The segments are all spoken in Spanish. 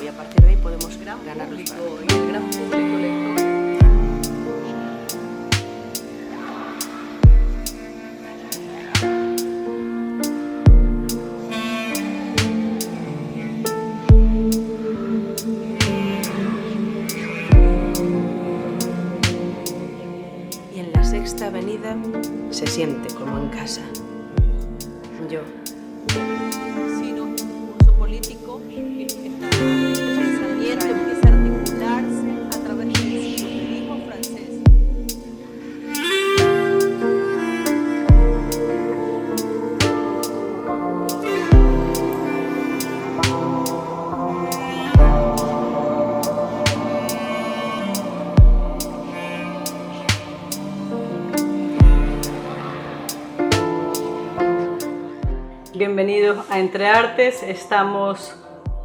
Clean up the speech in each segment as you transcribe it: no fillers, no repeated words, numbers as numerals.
y a partir de ahí podemos ganar los Y en la Sexta Avenida se siente como en casa. Yo. Sino un curso político que está el pensamiento empieza a articularse a través del surrealismo francés. Bienvenidos a Entre Artes. Estamos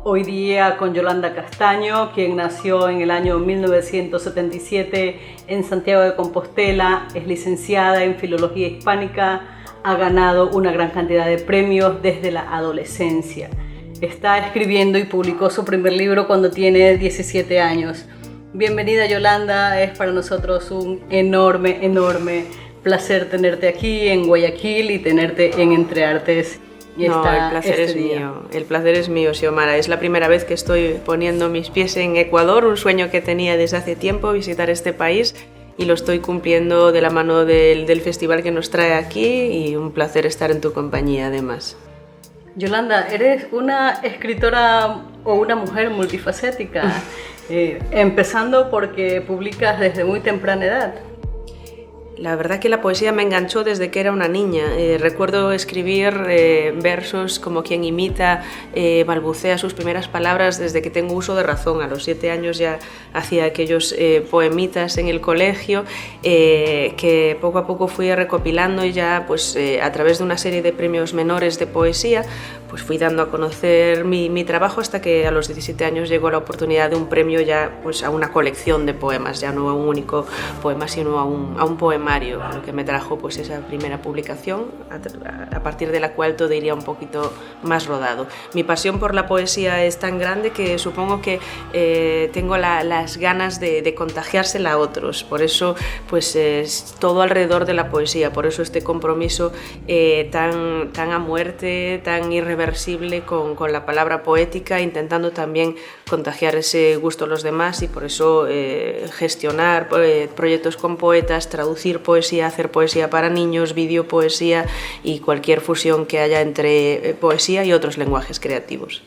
hoy día con Yolanda Castaño, quien nació en el año 1977 en Santiago de Compostela, es licenciada en Filología Hispánica, ha ganado una gran cantidad de premios desde la adolescencia. Está escribiendo y publicó su primer libro cuando tiene 17 años. Bienvenida, Yolanda, es para nosotros un enorme placer tenerte aquí en Guayaquil y tenerte en Entre Artes. No, el placer es mío. El placer es mío, Xiomara. Es la primera vez que estoy poniendo mis pies en Ecuador, un sueño que tenía desde hace tiempo, visitar este país, y lo estoy cumpliendo de la mano del festival que nos trae aquí, y un placer estar en tu compañía además. Yolanda, eres una escritora o una mujer multifacética, empezando porque publicas desde muy temprana edad. La verdad que la poesía me enganchó desde que era una niña. Recuerdo escribir versos como quien imita, balbucea sus primeras palabras desde que tengo uso de razón. A los 7 años ya hacía aquellos poemitas en el colegio que poco a poco fui recopilando, y ya pues, a través de una serie de premios menores de poesía pues fui dando a conocer mi trabajo, hasta que a los 17 años llegó la oportunidad de un premio ya pues, a una colección de poemas, ya no a un único poema, sino a un poemario, lo que me trajo pues, esa primera publicación, a partir de la cual todo iría un poquito más rodado. Mi pasión por la poesía es tan grande que supongo que tengo las ganas de contagiársela a otros, por eso pues, es todo alrededor de la poesía, por eso este compromiso tan a muerte, tan irreversible con la palabra poética, intentando también contagiar ese gusto a los demás, y por eso gestionar proyectos con poetas, traducir poesía, hacer poesía para niños, videopoesía y cualquier fusión que haya entre poesía y otros lenguajes creativos.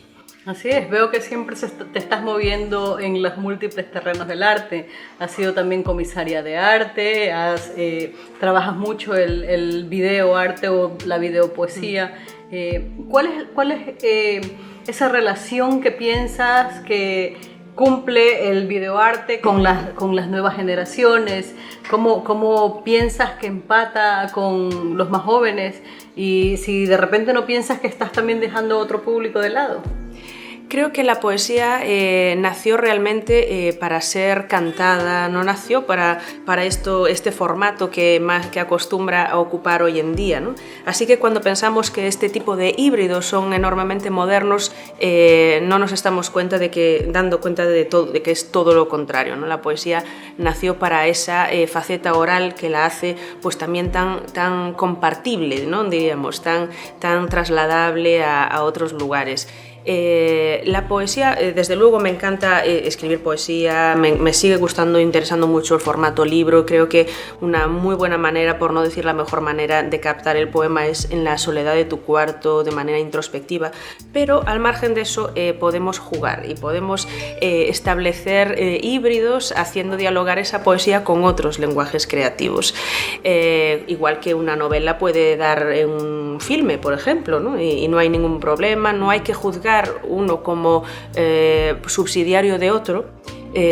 Así es, veo que siempre te estás moviendo en los múltiples terrenos del arte. Has sido también comisaria de arte, trabajas mucho el videoarte o la videopoesía. ¿Cuál es esa relación que piensas que cumple el videoarte con las nuevas generaciones? ¿Cómo piensas que empata con los más jóvenes? Y si de repente no piensas que estás también dejando a otro público de lado. Creo que la poesía nació realmente para ser cantada, no nació para este formato que acostumbra a ocupar hoy en día, ¿no? Así que cuando pensamos que este tipo de híbridos son enormemente modernos, no nos estamos dando cuenta de que es todo lo contrario, ¿no? La poesía nació para esa faceta oral que la hace pues, también tan compartible, ¿no? Diríamos, tan trasladable a otros lugares. La poesía, desde luego me encanta escribir poesía, me sigue gustando, interesando mucho el formato libro. Creo que una muy buena manera, por no decir la mejor manera, de captar el poema es en la soledad de tu cuarto, de manera introspectiva, pero al margen de eso podemos jugar y podemos establecer híbridos, haciendo dialogar esa poesía con otros lenguajes creativos, igual que una novela puede dar un filme, por ejemplo, ¿no? Y no hay ningún problema, no hay que juzgar uno como subsidiario de otro,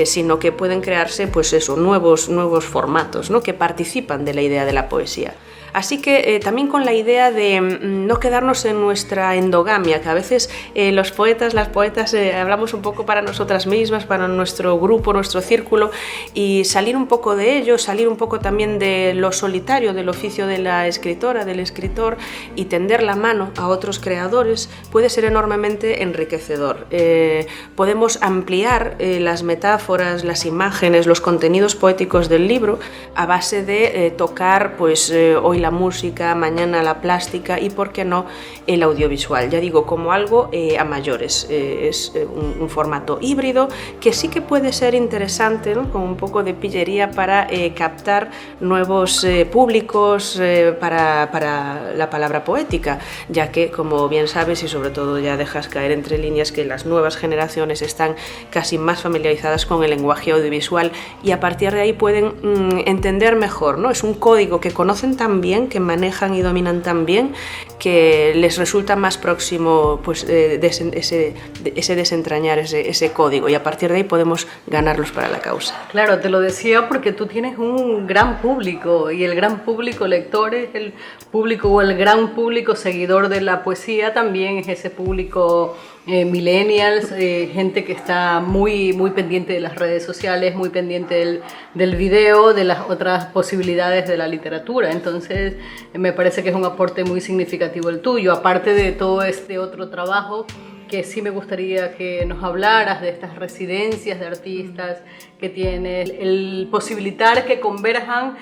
sino que pueden crearse pues eso, nuevos formatos, ¿no? Que participan de la idea de la poesía. Así que también con la idea de no quedarnos en nuestra endogamia, que a veces los poetas, las poetas hablamos un poco para nosotras mismas, para nuestro grupo, nuestro círculo, y salir un poco de ello, salir un poco también de lo solitario, del oficio de la escritora, del escritor, y tender la mano a otros creadores puede ser enormemente enriquecedor. Podemos ampliar las metáforas, las imágenes, los contenidos poéticos del libro a base de tocar pues hoy la música, mañana la plástica y, por qué no, el audiovisual. Ya digo, como algo a mayores. Es un formato híbrido que sí que puede ser interesante, ¿no? Con un poco de pillería para captar nuevos públicos para la palabra poética, ya que, como bien sabes, y sobre todo ya dejas caer entre líneas, que las nuevas generaciones están casi más familiarizadas con el lenguaje audiovisual y a partir de ahí pueden entender mejor, ¿no? Es un código que conocen tan bien, que manejan y dominan tan bien, que les resulta más próximo pues, ese desentrañar ese código, y a partir de ahí podemos ganarlos para la causa. Claro, te lo decía porque tú tienes un gran público, y el gran público lector es el público, o el gran público seguidor de la poesía también es ese público millennials, gente que está muy pendiente de las redes sociales, muy pendiente del video, de las otras posibilidades de la literatura. Entonces me parece que es un aporte muy significativo el tuyo, aparte de todo este otro trabajo que sí me gustaría que nos hablaras de estas residencias de artistas que tienes, el posibilitar que converjan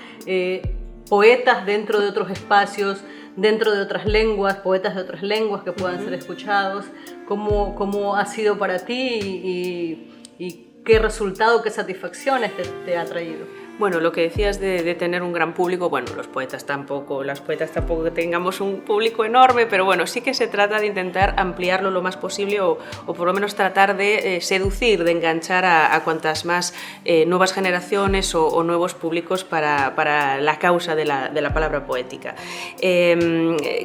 poetas dentro de otros espacios, dentro de otras lenguas, poetas de otras lenguas que puedan ser escuchados. ¿Cómo ha sido para ti y qué resultado, qué satisfacciones te ha traído? Bueno, lo que decías de tener un gran público, bueno, las poetas tampoco que tengamos un público enorme, pero bueno, sí que se trata de intentar ampliarlo lo más posible o por lo menos tratar de seducir, de enganchar a cuantas más nuevas generaciones o nuevos públicos para la causa de la palabra poética.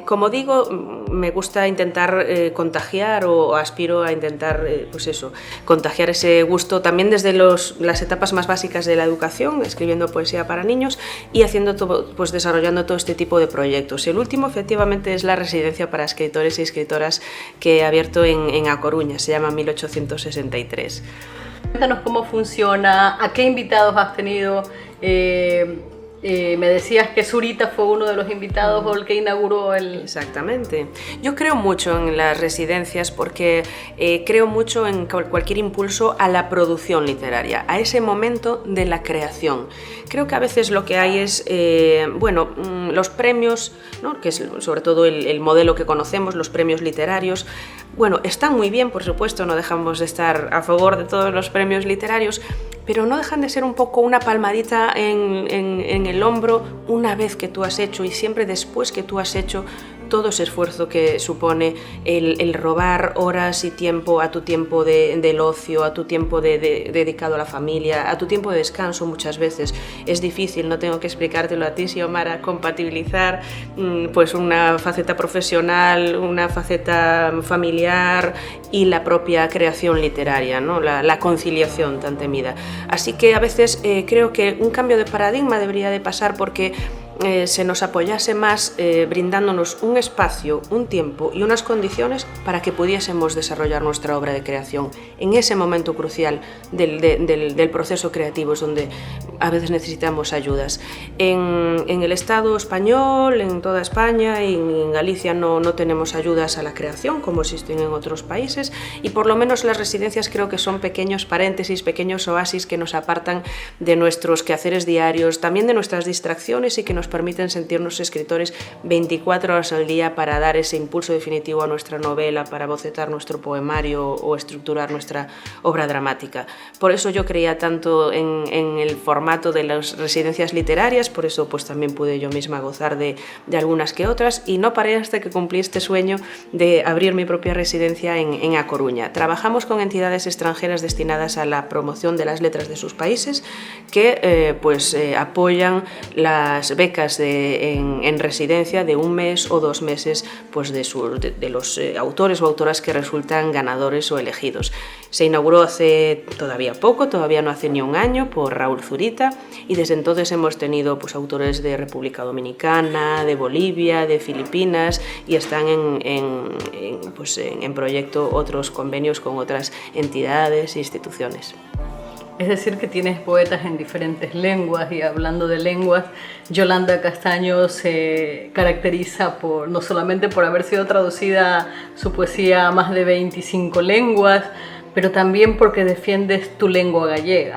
Como digo, me gusta intentar contagiar o aspiro a intentar, pues eso, contagiar ese gusto también desde las etapas más básicas de la educación, escribiendo poesía para niños y pues desarrollando todo este tipo de proyectos. El último, efectivamente, es la residencia para escritores y escritoras que he abierto en A Coruña, se llama 1863. Cuéntanos cómo funciona, a qué invitados has tenido. Me decías que Zurita fue uno de los invitados o el que inauguró el... Exactamente. Yo creo mucho en las residencias porque creo mucho en cualquier impulso a la producción literaria, a ese momento de la creación. Creo que a veces lo que hay es, los premios, ¿no? Que es sobre todo el modelo que conocemos, los premios literarios. Bueno, están muy bien, por supuesto, no dejamos de estar a favor de todos los premios literarios, pero no dejan de ser un poco una palmadita en el hombro una vez que tú has hecho, y siempre después que tú has hecho todo ese esfuerzo que supone el robar horas y tiempo a tu tiempo del ocio, a tu tiempo dedicado a la familia, a tu tiempo de descanso. Muchas veces es difícil, no tengo que explicártelo a ti, Xiomara, compatibilizar pues una faceta profesional, una faceta familiar y la propia creación literaria, ¿no? La conciliación tan temida. Así que a veces creo que un cambio de paradigma debería de pasar porque se nos apoyase más brindándonos un espacio, un tiempo y unas condiciones para que pudiésemos desarrollar nuestra obra de creación. En ese momento crucial del proceso creativo es donde a veces necesitamos ayudas. En el Estado español, en toda España y en Galicia no tenemos ayudas a la creación como existen en otros países, y por lo menos las residencias creo que son pequeños paréntesis, pequeños oasis que nos apartan de nuestros quehaceres diarios, también de nuestras distracciones, y que nos permiten sentirnos escritores 24 horas al día para dar ese impulso definitivo a nuestra novela, para bocetar nuestro poemario o estructurar nuestra obra dramática. Por eso yo creía tanto en el formato de las residencias literarias, por eso pues también pude yo misma gozar de algunas que otras, y no paré hasta que cumplí este sueño de abrir mi propia residencia en A Coruña. Trabajamos con entidades extranjeras destinadas a la promoción de las letras de sus países que apoyan las becas becas en residencia de 1 mes o 2 meses pues de los autores o autoras que resultan ganadores o elegidos. Se inauguró hace todavía poco, todavía no hace ni 1 año, por Raúl Zurita, y desde entonces hemos tenido pues autores de República Dominicana, de Bolivia, de Filipinas, y están en proyecto otros convenios con otras entidades e instituciones. Es decir, que tienes poetas en diferentes lenguas, y hablando de lenguas, Yolanda Castaño se caracteriza no solamente por haber sido traducida su poesía a más de 25 lenguas, pero también porque defiendes tu lengua gallega.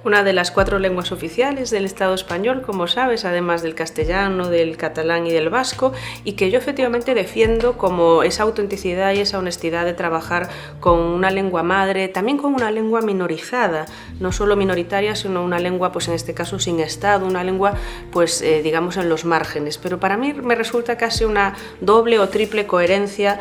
Una de las 4 lenguas oficiales del Estado español, como sabes, además del castellano, del catalán y del vasco, y que yo efectivamente defiendo como esa autenticidad y esa honestidad de trabajar con una lengua madre, también con una lengua minorizada, no solo minoritaria, sino una lengua, pues en este caso sin Estado, una lengua, pues digamos, en los márgenes. Pero para mí me resulta casi una doble o triple coherencia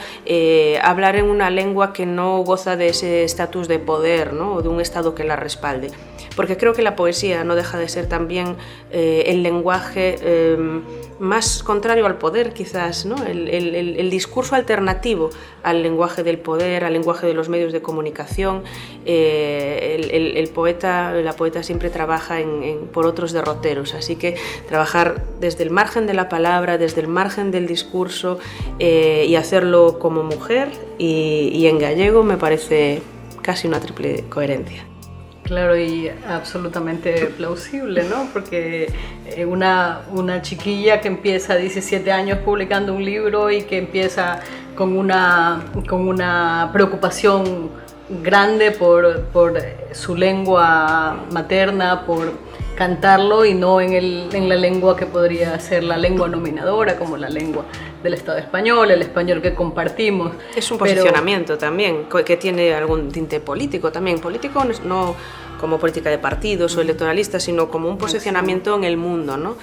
hablar en una lengua que no goza de ese estatus de poder, ¿no? O de un Estado que la respalde. Porque creo que la poesía no deja de ser también el lenguaje más contrario al poder, quizás, ¿no? El discurso alternativo al lenguaje del poder, al lenguaje de los medios de comunicación. La poeta siempre trabaja por otros derroteros, así que trabajar desde el margen de la palabra, desde el margen del discurso, y hacerlo como mujer y en gallego me parece casi una triple coherencia. Claro, y absolutamente plausible, ¿no? Porque una chiquilla que empieza a 17 años publicando un libro y que empieza con una preocupación grande por su lengua materna, por cantarlo, y no en la lengua que podría ser la lengua nominadora, como la lengua del Estado español, el español que compartimos. Es un posicionamiento también, que tiene algún tinte político también. Político no como política de partidos o electoralista, sino como un posicionamiento en el mundo, ¿no?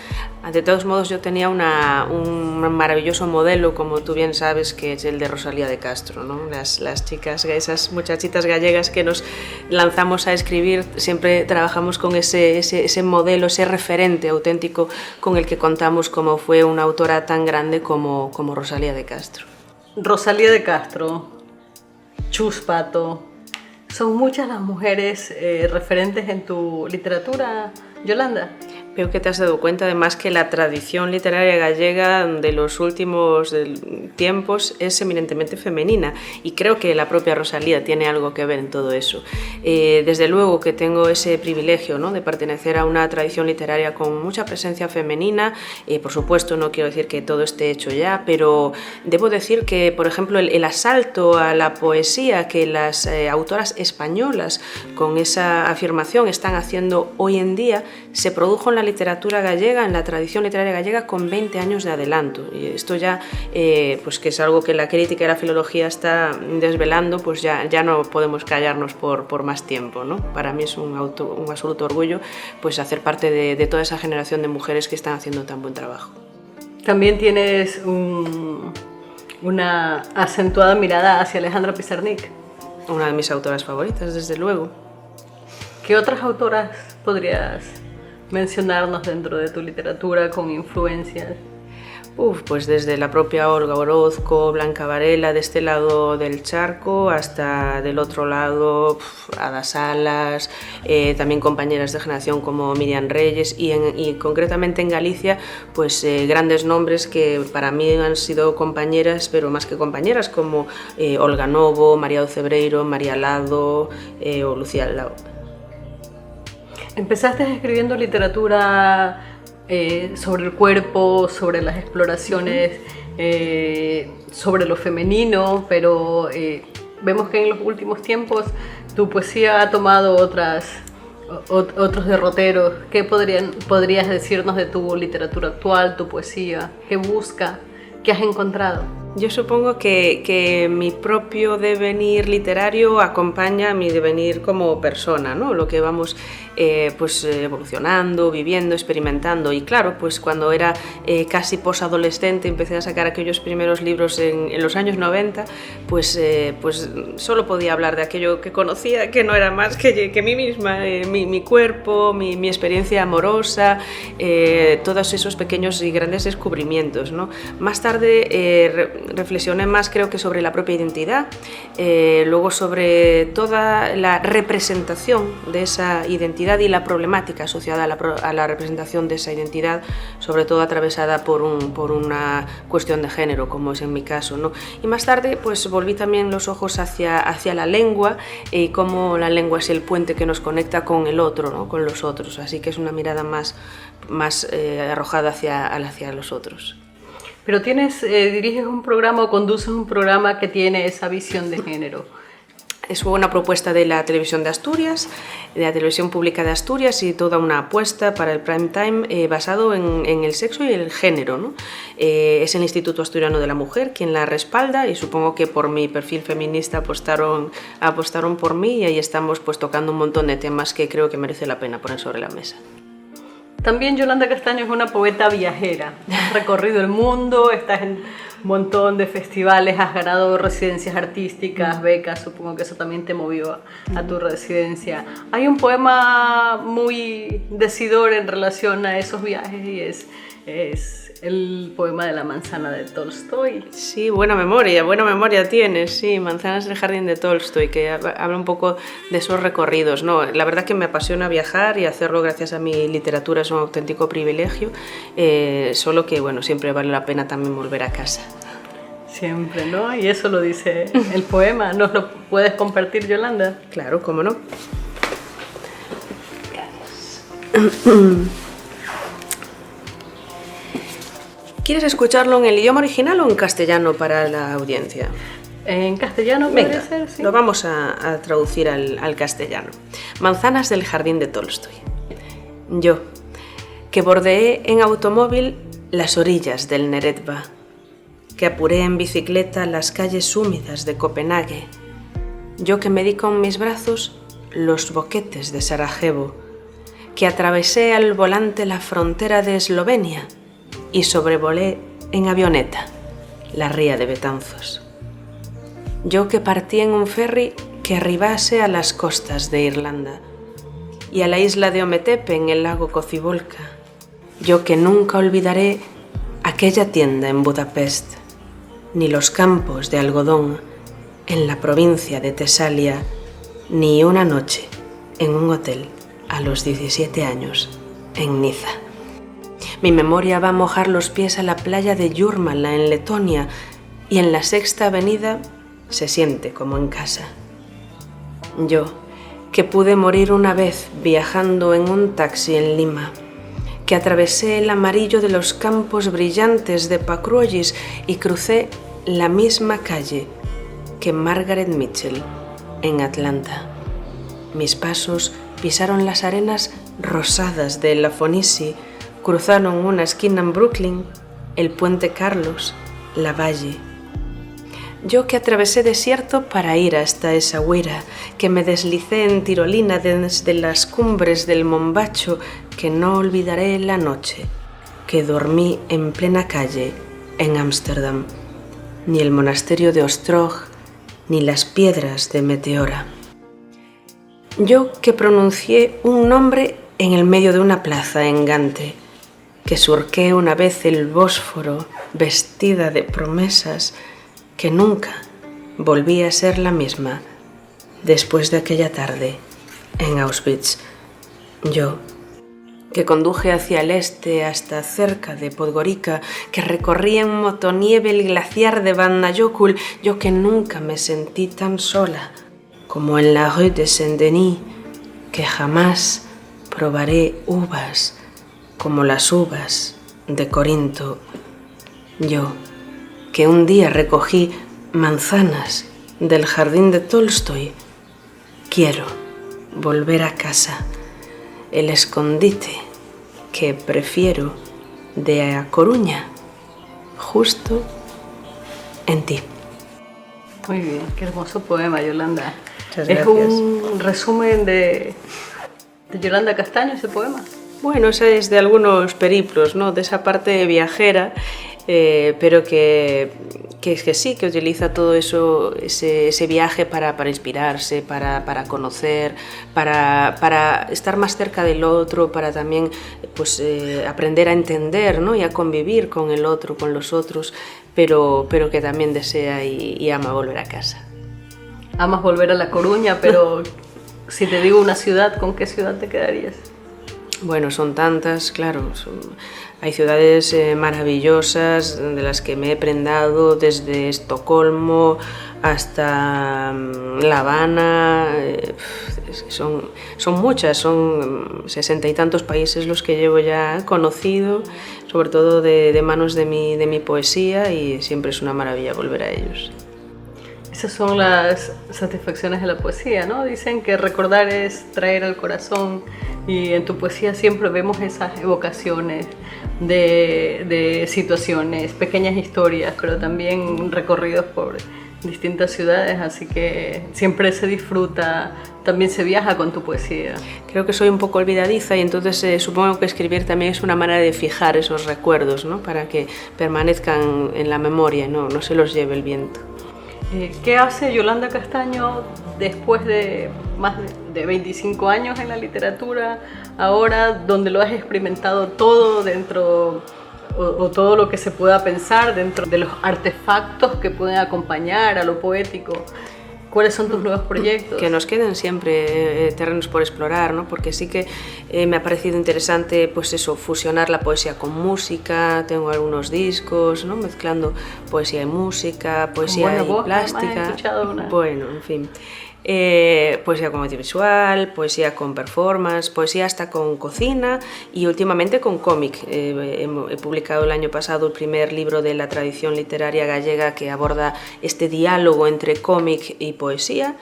De todos modos, yo tenía un maravilloso modelo, como tú bien sabes, que es el de Rosalía de Castro, ¿no? Las chicas, esas muchachitas gallegas que nos lanzamos a escribir, siempre trabajamos con ese modelo, ese referente auténtico con el que contamos, como fue una autora tan grande como Rosalía de Castro. Rosalía de Castro, Chus Pato, ¿son muchas las mujeres referentes en tu literatura, Yolanda? Veo que te has dado cuenta además que la tradición literaria gallega de los últimos tiempos es eminentemente femenina, y creo que la propia Rosalía tiene algo que ver en todo eso. Desde luego que tengo ese privilegio, ¿no?, de pertenecer a una tradición literaria con mucha presencia femenina. Por supuesto, no quiero decir que todo esté hecho ya, pero debo decir que, por ejemplo, el asalto a la poesía que las autoras españolas con esa afirmación están haciendo hoy en día se produjo en la literatura gallega, en la tradición literaria gallega, con 20 años de adelanto. Y esto ya, pues que es algo que la crítica y la filología está desvelando, pues ya no podemos callarnos por más tiempo, ¿no? Para mí es un absoluto orgullo, pues hacer parte de toda esa generación de mujeres que están haciendo tan buen trabajo. También tienes una acentuada mirada hacia Alejandra Pizarnik. Una de mis autoras favoritas, desde luego. ¿Qué otras autoras podrías mencionarnos dentro de tu literatura con influencias? Pues desde la propia Olga Orozco, Blanca Varela, de este lado del charco, hasta del otro lado, Ada Salas, también compañeras de generación como Miriam Reyes, y concretamente en Galicia, pues grandes nombres que para mí han sido compañeras, pero más que compañeras, como Olga Novo, María Ocebreiro, María Lado o Lucía Lao. Empezaste escribiendo literatura sobre el cuerpo, sobre las exploraciones, sobre lo femenino, pero vemos que en los últimos tiempos tu poesía ha tomado otros derroteros. ¿Qué podrías decirnos de tu literatura actual, tu poesía? ¿Qué busca? ¿Qué has encontrado? Yo supongo que mi propio devenir literario acompaña a mi devenir como persona, ¿no? Lo que vamos pues evolucionando, viviendo, experimentando. Y claro, pues cuando era casi posadolescente empecé a sacar aquellos primeros libros en los años 90, pues solo podía hablar de aquello que conocía, que no era más que mí misma, mi cuerpo, mi experiencia amorosa, todos esos pequeños y grandes descubrimientos, ¿no? Más tarde reflexioné más, creo que sobre la propia identidad, luego sobre toda la representación de esa identidad y la problemática asociada a la representación de esa identidad, sobre todo atravesada por una cuestión de género, como es en mi caso, ¿no? Y más tarde pues volví también los ojos hacia la lengua y cómo la lengua es el puente que nos conecta con el otro, ¿no? Con los otros, así que es una mirada más arrojada hacia los otros. Pero diriges un programa o conduces un programa que tiene esa visión de género. Es una propuesta de la televisión de Asturias, de la televisión pública de Asturias, y toda una apuesta para el prime time basado en el sexo y el género, ¿no? Es el Instituto Asturiano de la Mujer quien la respalda, y supongo que por mi perfil feminista apostaron por mí, y ahí estamos pues tocando un montón de temas que creo que merece la pena poner sobre la mesa. También Yolanda Castaño es una poeta viajera. Has recorrido el mundo, estás en un montón de festivales, has ganado residencias artísticas, becas, supongo que eso también te movió a tu residencia. Hay un poema muy decidor en relación a esos viajes, y es el poema de la manzana de Tolstoy. Sí, buena memoria tienes, sí, Manzanas del jardín de Tolstoy, que habla un poco de esos recorridos, ¿no? La verdad que me apasiona viajar, y hacerlo gracias a mi literatura es un auténtico privilegio, solo que, bueno, siempre vale la pena también volver a casa. Siempre, ¿no? Y eso lo dice el poema. ¿Nos lo puedes compartir, Yolanda? Claro, cómo no. ¿Quieres escucharlo en el idioma original o en castellano para la audiencia? En castellano podría ser, sí. Lo vamos a traducir al castellano. Manzanas del jardín de Tolstoy. Yo, que bordeé en automóvil las orillas del Neretva, que apuré en bicicleta las calles húmedas de Copenhague, yo que medí con mis brazos los boquetes de Sarajevo, que atravesé al volante la frontera de Eslovenia y sobrevolé en avioneta la ría de Betanzos. Yo que partí en un ferry que arribase a las costas de Irlanda y a la isla de Ometepe en el lago Cocibolca. Yo que nunca olvidaré aquella tienda en Budapest, ni los campos de algodón en la provincia de Tesalia, ni una noche en un hotel a los 17 años en Niza. Mi memoria va a mojar los pies a la playa de Jurmala en Letonia, y en la Sexta Avenida se siente como en casa. Yo, que pude morir una vez viajando en un taxi en Lima, que atravesé el amarillo de los campos brillantes de Pakruojis y crucé la misma calle que Margaret Mitchell en Atlanta. Mis pasos pisaron las arenas rosadas de La Fonisi, cruzaron una esquina en Brooklyn, el puente Carlos, la Valle. Yo que atravesé desierto para ir hasta Essaouira, que me deslicé en tirolina desde las cumbres del Mombacho, que no olvidaré la noche, que dormí en plena calle en Ámsterdam, ni el monasterio de Ostrog, ni las piedras de Meteora. Yo que pronuncié un nombre en el medio de una plaza en Gante, que surqué una vez el Bósforo vestida de promesas, que nunca volví a ser la misma después de aquella tarde en Auschwitz. Yo, que conduje hacia el este hasta cerca de Podgorica, que recorrí en motonieve el glaciar de Vatnajökull, yo que nunca me sentí tan sola como en la rue de Saint-Denis, que jamás probaré uvas como las uvas de Corinto. Yo, que un día recogí manzanas del jardín de Tolstoy, quiero volver a casa, el escondite que prefiero de A Coruña, justo en ti. Muy bien, qué hermoso poema, Yolanda. Muchas ¿Es gracias. un resumen de Yolanda Castaño ese poema? Bueno, esa es de algunos periplos, ¿no? De esa parte viajera, pero que sí, que utiliza todo eso, ese viaje para inspirarse, para conocer, para estar más cerca del otro, para también pues, aprender a entender, ¿no? Y a convivir con el otro, con los otros, pero que también desea y ama volver a casa. Amas volver a La Coruña, pero si te digo una ciudad, ¿con qué ciudad te quedarías? Bueno, son tantas, claro. Hay ciudades maravillosas de las que me he prendado, desde Estocolmo hasta La Habana. Son muchas, son 60 y tantos países los que llevo ya conocido, sobre todo de manos de mi poesía, y siempre es una maravilla volver a ellos. Esas son las satisfacciones de la poesía, ¿no? Dicen que recordar es traer al corazón, y en tu poesía siempre vemos esas evocaciones de situaciones, pequeñas historias, pero también recorridos por distintas ciudades, así que siempre se disfruta, también se viaja con tu poesía. Creo que soy un poco olvidadiza y entonces supongo que escribir también es una manera de fijar esos recuerdos, ¿no? Para que permanezcan en la memoria, no se los lleve el viento. ¿Qué hace Yolanda Castaño después de más de 25 años en la literatura, ahora donde lo has experimentado todo dentro, o todo lo que se pueda pensar dentro de los artefactos que pueden acompañar a lo poético? ¿Cuáles son tus nuevos proyectos? Que nos queden siempre terrenos por explorar, ¿no? Porque sí que me ha parecido interesante, pues eso, fusionar la poesía con música. Tengo algunos discos, ¿no? Mezclando poesía y música, poesía y plástica. Bueno, en fin. Poesía con audiovisual, poesía con performance, poesía hasta con cocina y últimamente con cómic. He publicado el año pasado el primer libro de la tradición literaria gallega que aborda este diálogo entre cómic y poesía.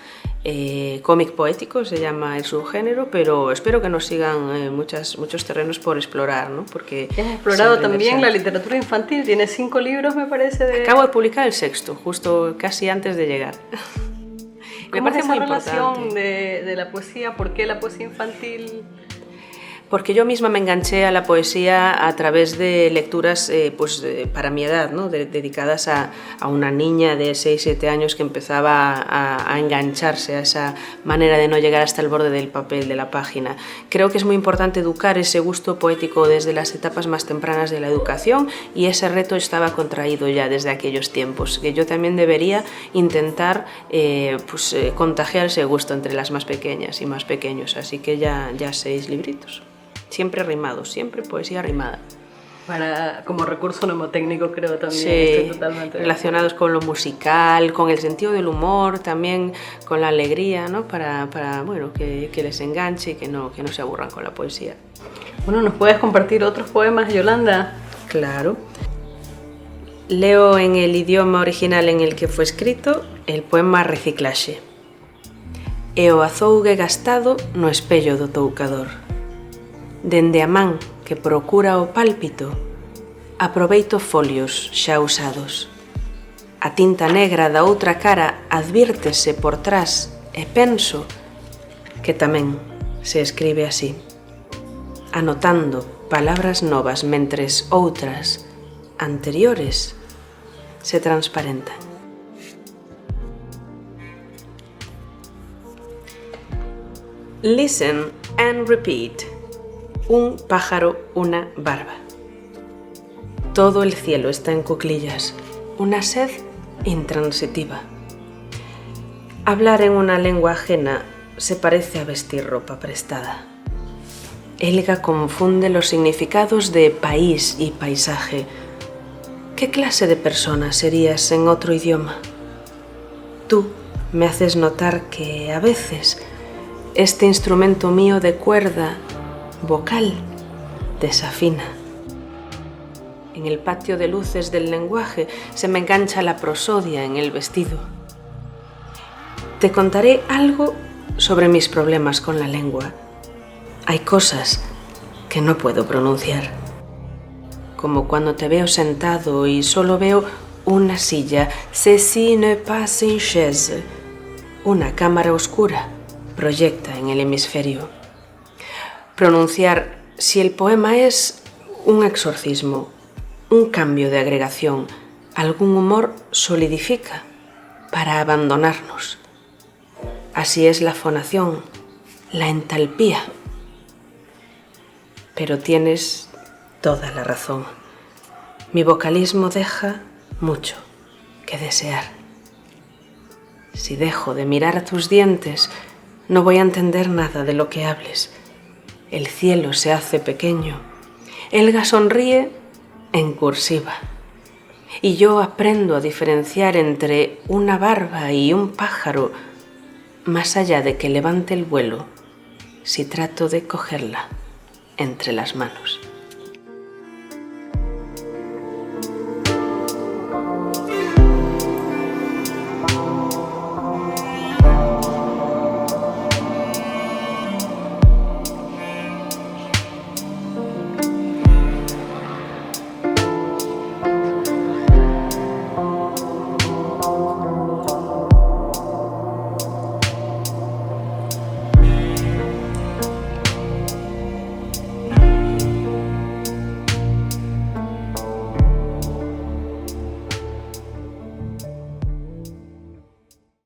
Cómic poético se llama el subgénero, pero espero que nos sigan muchos terrenos por explorar, ¿no? Porque has explorado también la literatura infantil, tienes 5 libros, me parece. Acabo de publicar el 6º, justo casi antes de llegar. Me parece muy relación de la poesía. ¿Por qué la poesía infantil? Porque yo misma me enganché a la poesía a través de lecturas para mi edad, ¿no? Dedicadas a una niña de 6-7 años que empezaba a engancharse a esa manera de no llegar hasta el borde del papel, de la página. Creo que es muy importante educar ese gusto poético desde las etapas más tempranas de la educación, y ese reto estaba contraído ya desde aquellos tiempos, que yo también debería intentar contagiar ese gusto entre las más pequeñas y más pequeños, así que ya 6 libritos. Siempre rimados, siempre poesía rimada. Como recurso mnemotécnico creo también. Sí, estoy totalmente relacionados con lo musical, con el sentido del humor, también con la alegría, ¿no? Para bueno, que les enganche y que no se aburran con la poesía. Bueno, ¿nos puedes compartir otros poemas, Yolanda? Claro. Leo en el idioma original en el que fue escrito el poema Reciclaxe. E o azougue gastado no espello do toucador. Dende a man que procura o pálpito, aproveito folios xa usados. A tinta negra da outra cara advírtese por trás e penso que tamén se escribe así, anotando palabras novas mentres outras, anteriores, se transparentan. Listen and repeat. Un pájaro, una barba. Todo el cielo está en cuclillas, una sed intransitiva. Hablar en una lengua ajena se parece a vestir ropa prestada. Elga confunde los significados de país y paisaje. ¿Qué clase de persona serías en otro idioma? Tú me haces notar que a veces este instrumento mío de cuerda vocal desafina. En el patio de luces del lenguaje se me engancha la prosodia en el vestido. Te contaré algo sobre mis problemas con la lengua. Hay cosas que no puedo pronunciar, como cuando te veo sentado y solo veo una silla, ceci n'est pas une chaise. Una cámara oscura proyecta en el hemisferio. Pronunciar si el poema es un exorcismo, un cambio de agregación, algún humor solidifica para abandonarnos. Así es la fonación, la entalpía. Pero tienes toda la razón. Mi vocalismo deja mucho que desear. Si dejo de mirar a tus dientes, no voy a entender nada de lo que hables. El cielo se hace pequeño. Elga sonríe en cursiva. Y yo aprendo a diferenciar entre una barba y un pájaro, más allá de que levante el vuelo, si trato de cogerla entre las manos.